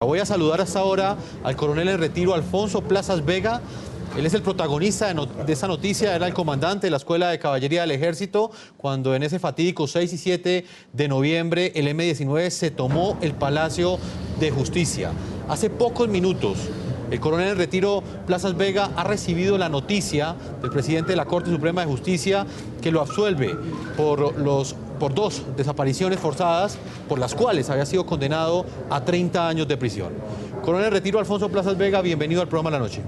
Voy a saludar hasta ahora al coronel en retiro Alfonso Plazas Vega. Él es el protagonista de esta noticia, era el comandante de la Escuela de Caballería del Ejército cuando en ese fatídico 6 y 7 de noviembre el M-19 se tomó el Palacio de Justicia. Hace pocos minutos el coronel en retiro Plazas Vega ha recibido la noticia del presidente de la Corte Suprema de Justicia que lo absuelve por dos desapariciones forzadas por las cuales había sido condenado a 30 años de prisión. Coronel en retiro Alfonso Plazas Vega, bienvenido al programa La Noche.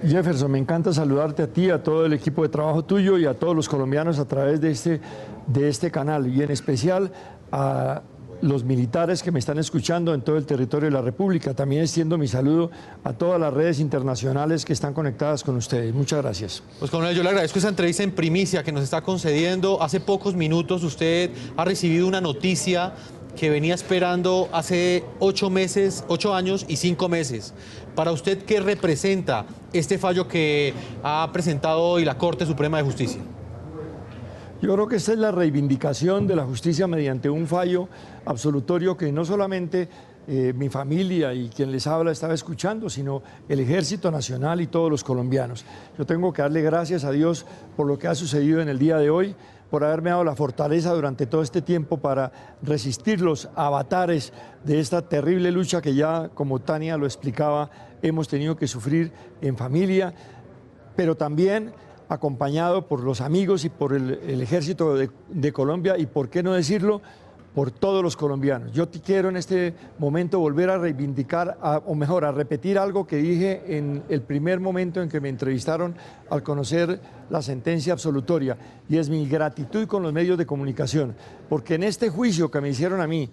Jefferson, me encanta saludarte a ti, a todo el equipo de trabajo tuyo y a todos los colombianos a través de este canal, y en especial a los militares que me están escuchando en todo el territorio de la República. También extiendo mi saludo a todas las redes internacionales que están conectadas con ustedes. Muchas gracias. Pues coronel, yo le agradezco esa entrevista en primicia que nos está concediendo. Hace pocos minutos usted ha recibido una noticia que venía esperando hace 8 años y 5 meses. Para usted, ¿qué representa este fallo que ha presentado hoy la Corte Suprema de Justicia? Yo creo que esta es la reivindicación de la justicia mediante un fallo absolutorio que no solamente mi familia y quien les habla estaba escuchando, sino el Ejército Nacional y todos los colombianos. Yo tengo que darle gracias a Dios por lo que ha sucedido en el día de hoy, por haberme dado la fortaleza durante todo este tiempo para resistir los avatares de esta terrible lucha que ya, como Tania lo explicaba, hemos tenido que sufrir en familia, pero también acompañado por los amigos y por el Ejército de Colombia y, por qué no decirlo, por todos los colombianos. Yo quiero en este momento volver a reivindicar, o mejor, a repetir algo que dije en el primer momento en que me entrevistaron al conocer la sentencia absolutoria, y es mi gratitud con los medios de comunicación, porque en este juicio que me hicieron a mí,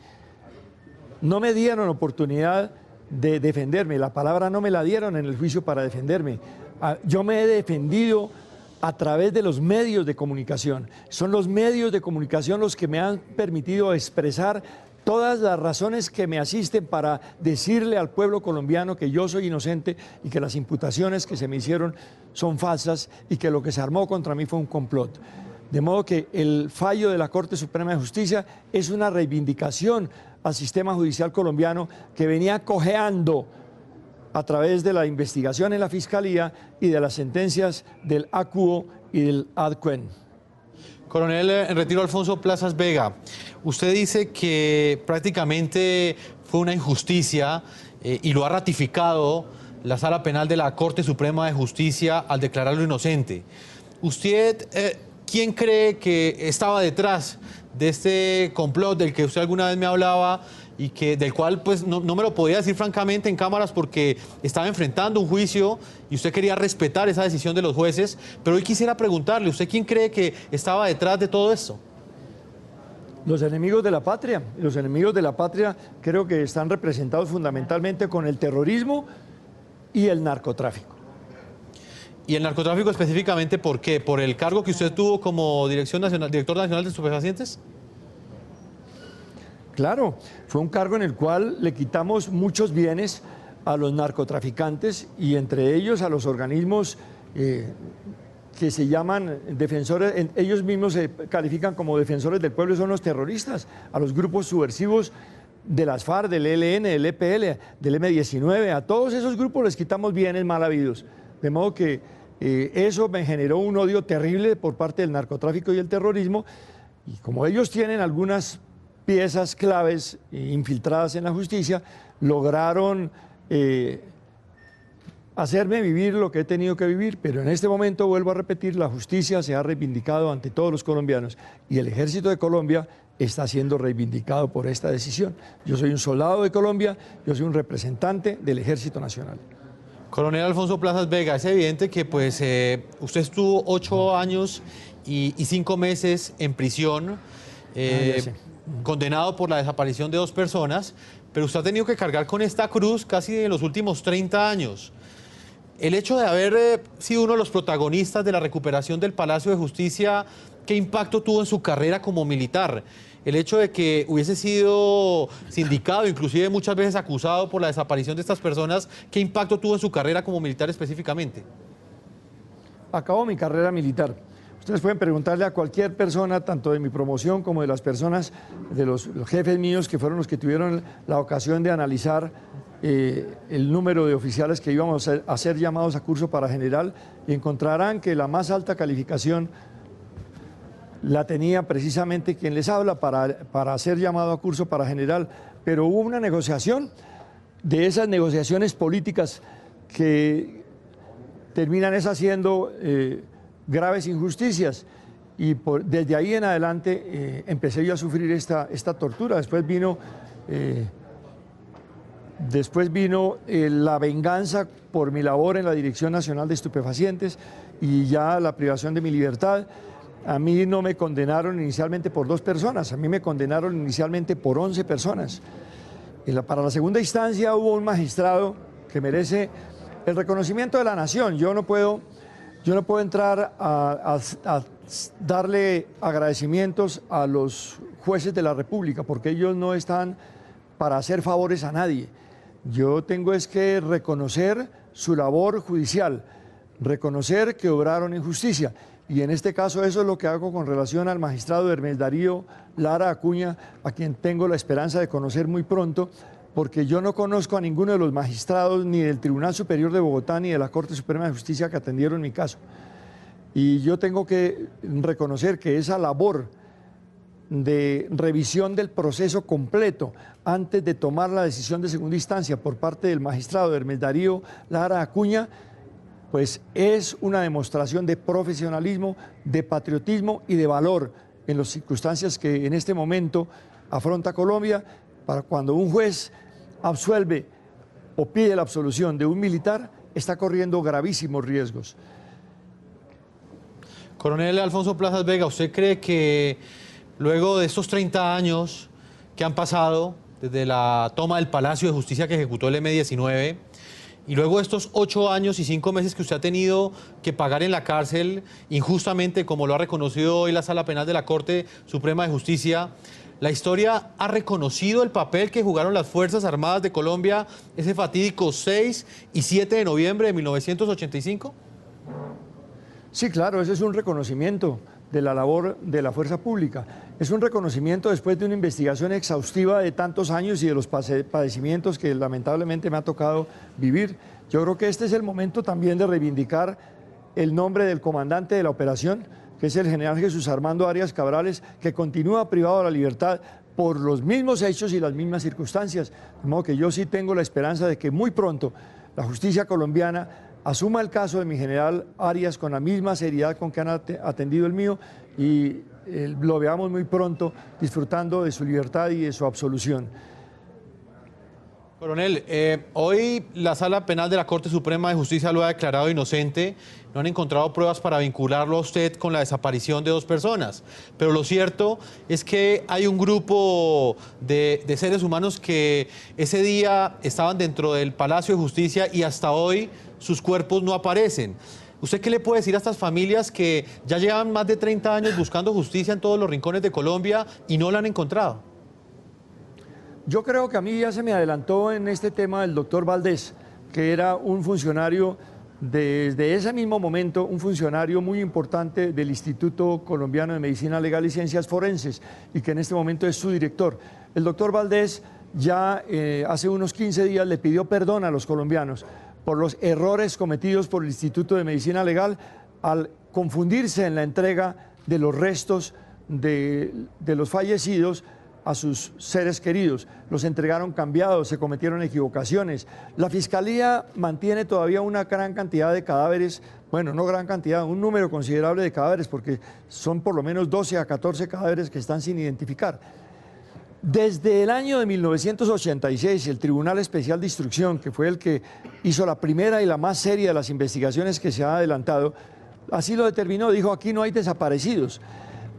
no me dieron oportunidad de defenderme, la palabra no me la dieron en el juicio para defenderme. Yo me he defendido a través de los medios de comunicación. Son los medios de comunicación los que me han permitido expresar todas las razones que me asisten para decirle al pueblo colombiano que yo soy inocente y que las imputaciones que se me hicieron son falsas y que lo que se armó contra mí fue un complot. De modo que el fallo de la Corte Suprema de Justicia es una reivindicación al sistema judicial colombiano que venía cojeando a través de la investigación en la Fiscalía y de las sentencias del ACUO y del ADCUEN. Coronel en retiro Alfonso Plazas Vega, usted dice que prácticamente fue una injusticia y lo ha ratificado la Sala Penal de la Corte Suprema de Justicia al declararlo inocente. ¿Usted quién cree que estaba detrás de este complot del que usted alguna vez me hablaba y del cual pues no me lo podía decir francamente en cámaras porque estaba enfrentando un juicio y usted quería respetar esa decisión de los jueces? Pero hoy quisiera preguntarle, ¿usted quién cree que estaba detrás de todo esto? Los enemigos de la patria. Los enemigos de la patria creo que están representados fundamentalmente con el terrorismo y el narcotráfico. ¿Y el narcotráfico específicamente por qué? ¿Por el cargo que usted tuvo como director nacional de estupefacientes? Claro, fue un cargo en el cual le quitamos muchos bienes a los narcotraficantes y entre ellos a los organismos que se llaman defensores, ellos mismos se califican como defensores del pueblo, son los terroristas, a los grupos subversivos de las FARC, del ELN, del EPL, del M-19, a todos esos grupos les quitamos bienes mal habidos. De modo que eso me generó un odio terrible por parte del narcotráfico y el terrorismo, y como ellos tienen algunas piezas claves infiltradas en la justicia, lograron hacerme vivir lo que he tenido que vivir, pero en este momento, vuelvo a repetir, la justicia se ha reivindicado ante todos los colombianos y el Ejército de Colombia está siendo reivindicado por esta decisión. Yo soy un soldado de Colombia, yo soy un representante del Ejército Nacional. Coronel Alfonso Plazas Vega, es evidente que pues, usted estuvo 8 años y 5 meses en prisión, condenado por la desaparición de 2 personas, pero usted ha tenido que cargar con esta cruz casi en los últimos 30 años. El hecho de haber sido uno de los protagonistas de la recuperación del Palacio de Justicia, ¿qué impacto tuvo en su carrera como militar? El hecho de que hubiese sido sindicado, inclusive muchas veces acusado por la desaparición de estas personas, ¿qué impacto tuvo en su carrera como militar específicamente? Acabó mi carrera militar. Ustedes pueden preguntarle a cualquier persona, tanto de mi promoción como de las personas, de los jefes míos, que fueron los que tuvieron la ocasión de analizar el número de oficiales que íbamos a ser llamados a curso para general, y encontrarán que la más alta calificación la tenía precisamente quien les habla para ser llamado a curso para general. Pero hubo una negociación, de esas negociaciones políticas que terminan haciendo graves injusticias, y desde ahí en adelante empecé yo a sufrir esta tortura. Después vino la venganza por mi labor en la Dirección Nacional de Estupefacientes y ya la privación de mi libertad. A mí no me condenaron inicialmente por 2 personas, a mí me condenaron inicialmente por 11 personas. Para la segunda instancia hubo un magistrado que merece el reconocimiento de la nación. Yo no puedo entrar a darle agradecimientos a los jueces de la República, porque ellos no están para hacer favores a nadie. Yo tengo es que reconocer su labor judicial, reconocer que obraron en justicia. Y en este caso eso es lo que hago con relación al magistrado Hermes Darío Lara Acuña, a quien tengo la esperanza de conocer muy pronto, porque yo no conozco a ninguno de los magistrados ni del Tribunal Superior de Bogotá ni de la Corte Suprema de Justicia que atendieron mi caso. Y yo tengo que reconocer que esa labor de revisión del proceso completo antes de tomar la decisión de segunda instancia por parte del magistrado Hermes Darío Lara Acuña, pues es una demostración de profesionalismo, de patriotismo y de valor en las circunstancias que en este momento afronta Colombia. Para cuando un juez absuelve o pide la absolución de un militar, está corriendo gravísimos riesgos. Coronel Alfonso Plazas Vega, ¿usted cree que luego de estos 30 años que han pasado desde la toma del Palacio de Justicia que ejecutó el M-19, y luego de estos 8 años y 5 meses que usted ha tenido que pagar en la cárcel injustamente, como lo ha reconocido hoy la Sala Penal de la Corte Suprema de Justicia, la historia ha reconocido el papel que jugaron las Fuerzas Armadas de Colombia ese fatídico 6 y 7 de noviembre de 1985? Sí, claro, ese es un reconocimiento de la labor de la fuerza pública. Es un reconocimiento después de una investigación exhaustiva de tantos años y de los padecimientos que lamentablemente me ha tocado vivir. Yo creo que este es el momento también de reivindicar el nombre del comandante de la operación, que es el general Jesús Armando Arias Cabrales, que continúa privado de la libertad por los mismos hechos y las mismas circunstancias. De modo que yo sí tengo la esperanza de que muy pronto la justicia colombiana asuma el caso de mi general Arias con la misma seriedad con que han atendido el mío, y lo veamos muy pronto disfrutando de su libertad y de su absolución. Coronel, hoy la Sala Penal de la Corte Suprema de Justicia lo ha declarado inocente. No han encontrado pruebas para vincularlo a usted con la desaparición de 2 personas. Pero lo cierto es que hay un grupo de seres humanos que ese día estaban dentro del Palacio de Justicia y hasta hoy sus cuerpos no aparecen. ¿Usted qué le puede decir a estas familias que ya llevan más de 30 años buscando justicia en todos los rincones de Colombia y no la han encontrado? Yo creo que a mí ya se me adelantó en este tema el doctor Valdés, que era un funcionario, desde ese mismo momento, un funcionario muy importante del Instituto Colombiano de Medicina Legal y Ciencias Forenses, y que en este momento es su director. El doctor Valdés ya hace unos 15 días le pidió perdón a los colombianos por los errores cometidos por el Instituto de Medicina Legal al confundirse en la entrega de los restos de los fallecidos a sus seres queridos. Los entregaron cambiados, se cometieron equivocaciones. La Fiscalía mantiene todavía una gran cantidad de cadáveres, bueno, no gran cantidad, un número considerable de cadáveres, porque son por lo menos 12 a 14 cadáveres que están sin identificar. Desde el año de 1986, el Tribunal Especial de Instrucción, que fue el que hizo la primera y la más seria de las investigaciones que se han adelantado, así lo determinó, dijo: aquí no hay desaparecidos,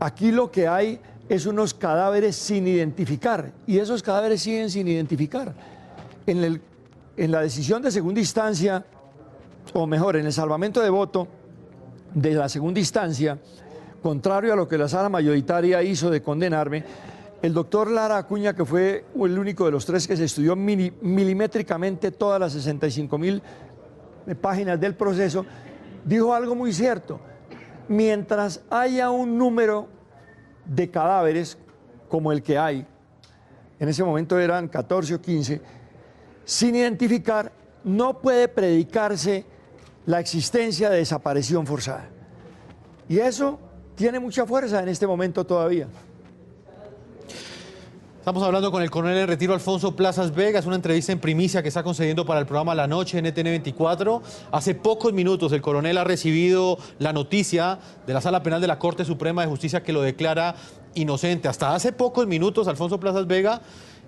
aquí lo que hay es unos cadáveres sin identificar, y esos cadáveres siguen sin identificar. En la decisión de segunda instancia, o mejor, en el salvamento de voto de la segunda instancia, contrario a lo que la sala mayoritaria hizo de condenarme, el doctor Lara Acuña, que fue el único de los 3 que se estudió milimétricamente todas las 65.000 páginas del proceso, dijo algo muy cierto: mientras haya un número de cadáveres como el que hay, en ese momento eran 14 o 15, sin identificar, no puede predicarse la existencia de desaparición forzada. Y eso tiene mucha fuerza en este momento todavía. Estamos hablando con el coronel en retiro Alfonso Plazas Vega. Es una entrevista en primicia que está concediendo para el programa La Noche NTN 24. Hace pocos minutos el coronel ha recibido la noticia de la Sala Penal de la Corte Suprema de Justicia que lo declara inocente. Hasta hace pocos minutos Alfonso Plazas Vega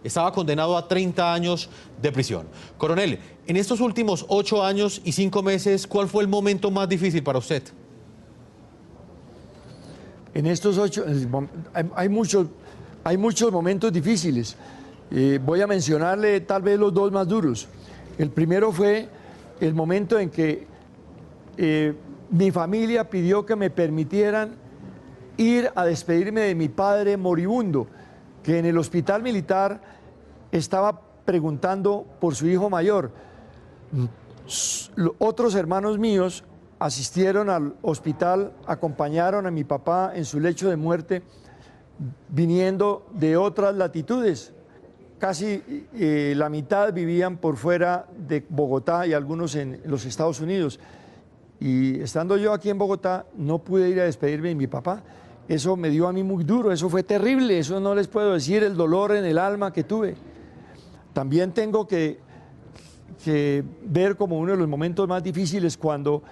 estaba condenado a 30 años de prisión. Coronel, en estos últimos 8 años y 5 meses, ¿cuál fue el momento más difícil para usted? En estos 8, hay muchos momentos difíciles. Voy a mencionarle tal vez los dos más duros. El primero fue el momento en que mi familia pidió que me permitieran ir a despedirme de mi padre moribundo, que en el hospital militar estaba preguntando por su hijo mayor. Otros hermanos míos asistieron al hospital, acompañaron a mi papá en su lecho de muerte, viniendo de otras latitudes. Casi la mitad vivían por fuera de Bogotá y algunos en los Estados Unidos. Y estando yo aquí en Bogotá, no pude ir a despedirme de mi papá. Eso me dio a mí muy duro, eso fue terrible, eso no les puedo decir el dolor en el alma que tuve. También tengo que ver como uno de los momentos más difíciles cuando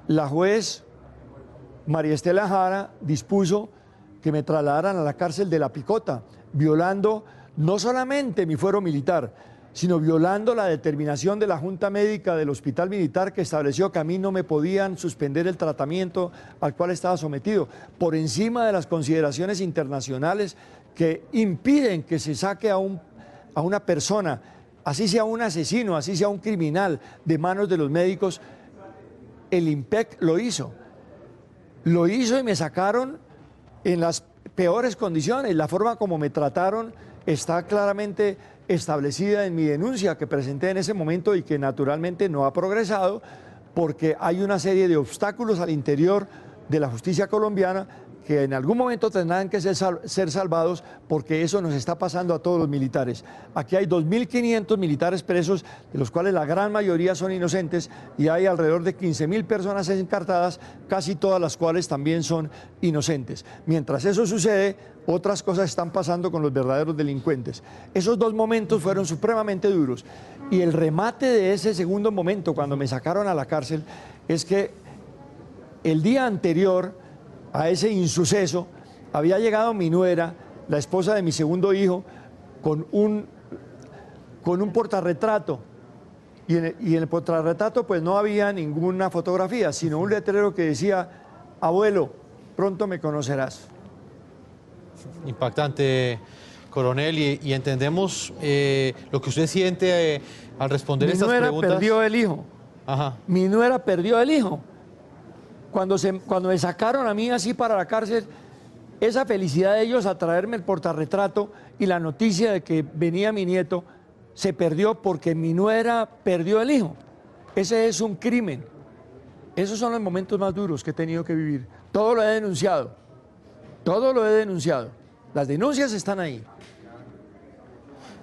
la juez María Estela Jara dispuso que me trasladaran a la cárcel de La Picota, violando no solamente mi fuero militar, sino violando la determinación de la Junta Médica del Hospital Militar que estableció que a mí no me podían suspender el tratamiento al cual estaba sometido, por encima de las consideraciones internacionales que impiden que se saque a una persona, así sea un asesino, así sea un criminal, de manos de los médicos. El IMPEC lo hizo y me sacaron en las peores condiciones. La forma como me trataron está claramente establecida en mi denuncia que presenté en ese momento y que naturalmente no ha progresado porque hay una serie de obstáculos al interior de la justicia colombiana que en algún momento tendrán que ser salvados porque eso nos está pasando a todos los militares. Aquí hay 2.500 militares presos, de los cuales la gran mayoría son inocentes, y hay alrededor de 15.000 personas encartadas, casi todas las cuales también son inocentes. Mientras eso sucede, otras cosas están pasando con los verdaderos delincuentes. Esos dos momentos fueron supremamente duros. Y el remate de ese segundo momento, cuando me sacaron a la cárcel, es que el día anterior a ese insuceso, había llegado mi nuera, la esposa de mi segundo hijo, con un portarretrato. Y en el portarretrato pues no había ninguna fotografía, sino un letrero que decía: abuelo, pronto me conocerás. Impactante, coronel, y entendemos lo que usted siente al responder estas preguntas. Mi nuera perdió el hijo. Ajá. Mi nuera perdió el hijo. Cuando me sacaron a mí así para la cárcel, esa felicidad de ellos a traerme el portarretrato y la noticia de que venía mi nieto, se perdió porque mi nuera perdió el hijo. Ese es un crimen. Esos son los momentos más duros que he tenido que vivir. Todo lo he denunciado. Todo lo he denunciado. Las denuncias están ahí.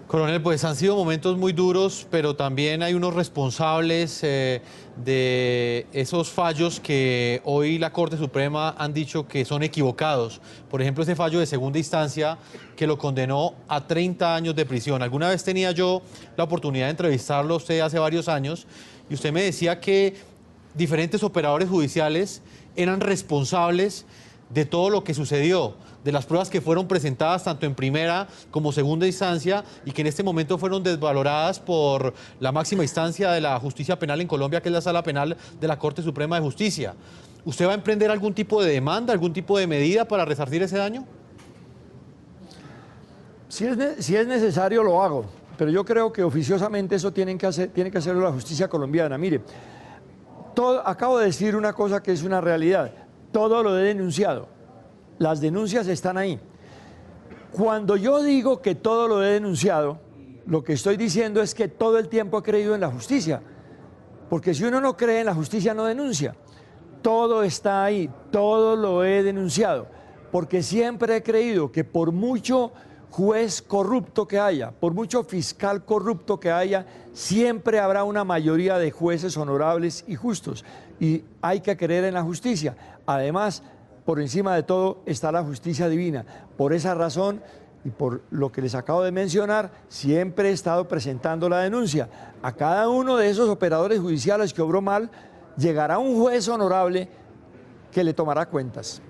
Coronel, pues han sido momentos muy duros, pero también hay unos responsables de esos fallos que hoy la Corte Suprema han dicho que son equivocados. Por ejemplo, ese fallo de segunda instancia que lo condenó a 30 años de prisión. Alguna vez tenía yo la oportunidad de entrevistarlo a usted hace varios años y usted me decía que diferentes operadores judiciales eran responsables de todo lo que sucedió, de las pruebas que fueron presentadas tanto en primera como segunda instancia y que en este momento fueron desvaloradas por la máxima instancia de la justicia penal en Colombia, que es la Sala Penal de la Corte Suprema de Justicia. ¿Usted va a emprender algún tipo de demanda, algún tipo de medida para resarcir ese daño? Si es necesario, lo hago, pero yo creo que oficiosamente eso tiene que hacerlo la justicia colombiana. Mire, acabo de decir una cosa que es una realidad. Todo lo he denunciado. Las denuncias están ahí. Cuando yo digo que todo lo he denunciado, lo que estoy diciendo es que todo el tiempo he creído en la justicia. Porque si uno no cree en la justicia, no denuncia. todo está ahí, todo lo he denunciado, porque siempre he creído que por mucho juez corrupto que haya, por mucho fiscal corrupto que haya, siempre habrá una mayoría de jueces honorables y justos. Y hay que creer en la justicia. Además, por encima de todo está la justicia divina. Por esa razón y por lo que les acabo de mencionar, siempre he estado presentando la denuncia. A cada uno de esos operadores judiciales que obró mal, llegará un juez honorable que le tomará cuentas.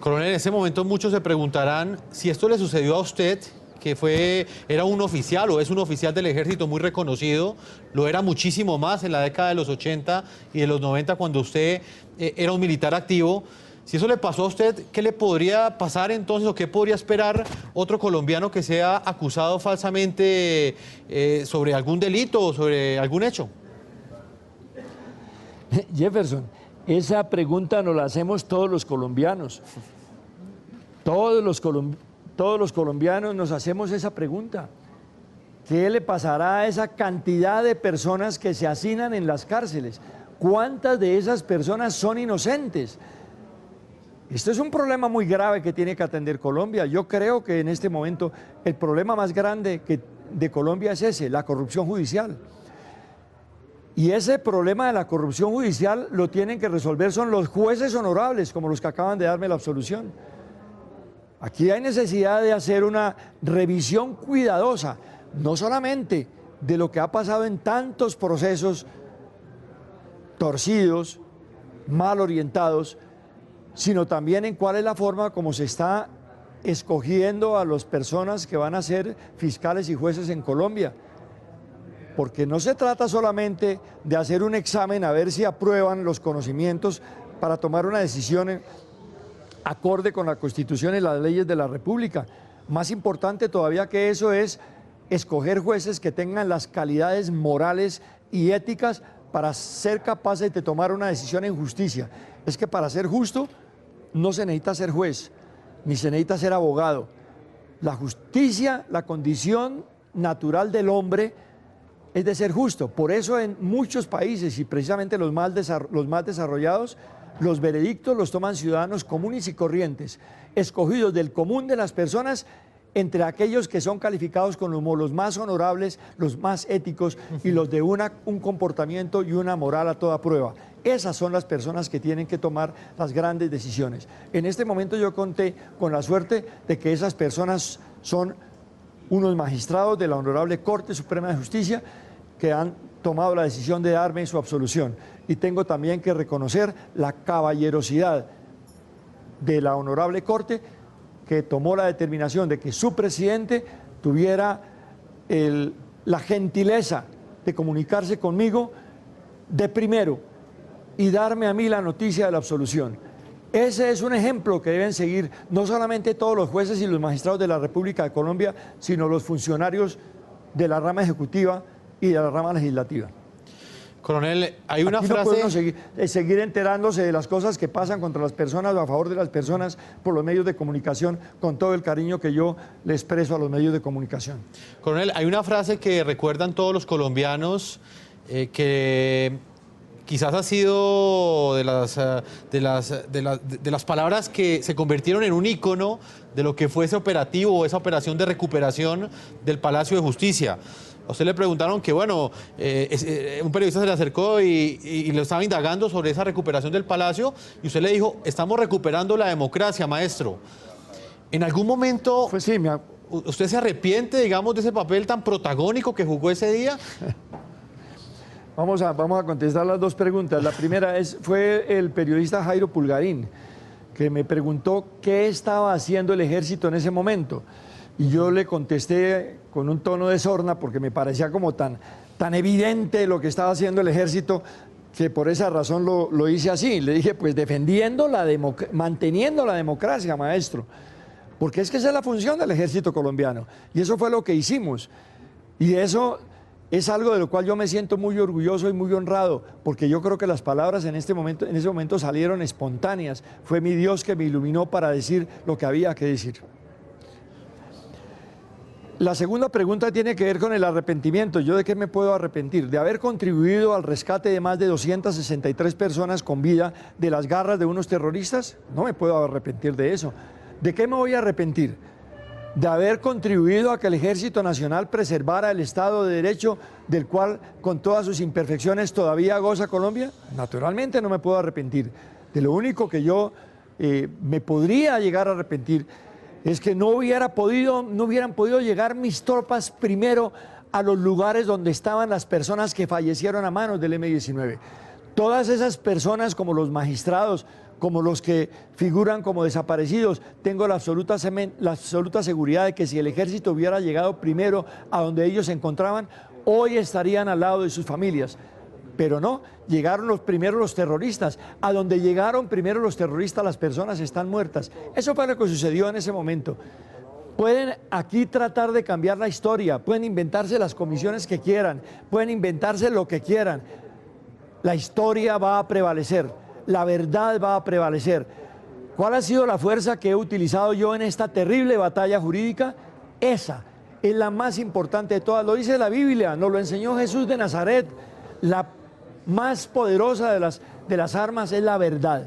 Coronel, en ese momento muchos se preguntarán si esto le sucedió a usted, que era un oficial o es un oficial del ejército muy reconocido, lo era muchísimo más en la década de los 80 y de los 90 cuando usted era un militar activo. Si eso le pasó a usted, ¿qué le podría pasar entonces o qué podría esperar otro colombiano que sea acusado falsamente sobre algún delito o sobre algún hecho? Jefferson, esa pregunta nos la hacemos todos los colombianos. Todos los colombianos nos hacemos esa pregunta. ¿Qué le pasará a esa cantidad de personas que se hacinan en las cárceles? ¿Cuántas de esas personas son inocentes? Esto es un problema muy grave que tiene que atender Colombia. Yo creo que en este momento el problema más grande de Colombia es ese, la corrupción judicial. Y ese problema de la corrupción judicial lo tienen que resolver son los jueces honorables, como los que acaban de darme la absolución. Aquí hay necesidad de hacer una revisión cuidadosa, no solamente de lo que ha pasado en tantos procesos torcidos, mal orientados, sino también en cuál es la forma como se está escogiendo a las personas que van a ser fiscales y jueces en Colombia. Porque no se trata solamente de hacer un examen a ver si aprueban los conocimientos para tomar una decisión acorde con la Constitución y las leyes de la República. Más importante todavía que eso es escoger jueces que tengan las calidades morales y éticas para ser capaces de tomar una decisión en justicia. Es que para ser justo no se necesita ser juez, ni se necesita ser abogado. La justicia, la condición natural del hombre es de ser justo. Por eso en muchos países y precisamente los más desarrollados, los veredictos los toman ciudadanos comunes y corrientes, escogidos del común de las personas, entre aquellos que son calificados como los más honorables, los más éticos y los de un comportamiento y una moral a toda prueba. Esas son las personas que tienen que tomar las grandes decisiones. En este momento yo conté con la suerte de que esas personas son unos magistrados de la Honorable Corte Suprema de Justicia que han tomado la decisión de darme su absolución. Y tengo también que reconocer la caballerosidad de la Honorable Corte que tomó la determinación de que su presidente tuviera la gentileza de comunicarse conmigo de primero y darme a mí la noticia de la absolución. Ese es un ejemplo que deben seguir no solamente todos los jueces y los magistrados de la República de Colombia, sino los funcionarios de la rama ejecutiva y de la rama legislativa. Coronel, hay una Aquí frase... no podemos seguir enterándose de las cosas que pasan contra las personas o a favor de las personas por los medios de comunicación, con todo el cariño que yo le expreso a los medios de comunicación. Coronel, hay una frase que recuerdan todos los colombianos que quizás ha sido de las palabras que se convirtieron en un ícono de lo que fue ese operativo o esa operación de recuperación del Palacio de Justicia. A usted le preguntaron que, bueno, un periodista se le acercó y le estaba indagando sobre esa recuperación del Palacio y usted le dijo, estamos recuperando la democracia, maestro. ¿En algún momento usted se arrepiente, digamos, de ese papel tan protagónico que jugó ese día? Vamos a contestar las dos preguntas. La primera fue el periodista Jairo Pulgarín, que me preguntó qué estaba haciendo el ejército en ese momento. Y yo le contesté con un tono de sorna porque me parecía como tan evidente lo que estaba haciendo el ejército que por esa razón lo hice así. Le dije, pues manteniendo la democracia, maestro. Porque es que esa es la función del ejército colombiano. Y eso fue lo que hicimos. Y eso es algo de lo cual yo me siento muy orgulloso y muy honrado, porque yo creo que las palabras en ese momento salieron espontáneas. Fue mi Dios que me iluminó para decir lo que había que decir. La segunda pregunta tiene que ver con el arrepentimiento. ¿Yo de qué me puedo arrepentir? De haber contribuido al rescate de más de 263 personas con vida de las garras de unos terroristas. No me puedo arrepentir de eso. ¿De qué me voy a arrepentir? De haber contribuido a que el Ejército Nacional preservara el Estado de Derecho del cual, con todas sus imperfecciones, todavía goza Colombia. Naturalmente no me puedo arrepentir. De lo único que yo me podría llegar a arrepentir es que no hubieran podido llegar mis tropas primero a los lugares donde estaban las personas que fallecieron a manos del M-19. Todas esas personas, como los magistrados, como los que figuran como desaparecidos, tengo la absoluta seguridad de que si el ejército hubiera llegado primero a donde ellos se encontraban, hoy estarían al lado de sus familias. Pero no, llegaron primero los terroristas. A donde llegaron primero los terroristas, las personas están muertas. Eso fue lo que sucedió en ese momento. Pueden aquí tratar de cambiar la historia, pueden inventarse las comisiones que quieran, pueden inventarse lo que quieran. La historia va a prevalecer, la verdad va a prevalecer. ¿Cuál ha sido la fuerza que he utilizado yo en esta terrible batalla jurídica? Esa es la más importante de todas. Lo dice la Biblia, nos lo enseñó Jesús de Nazaret. La más poderosa de las armas es la verdad.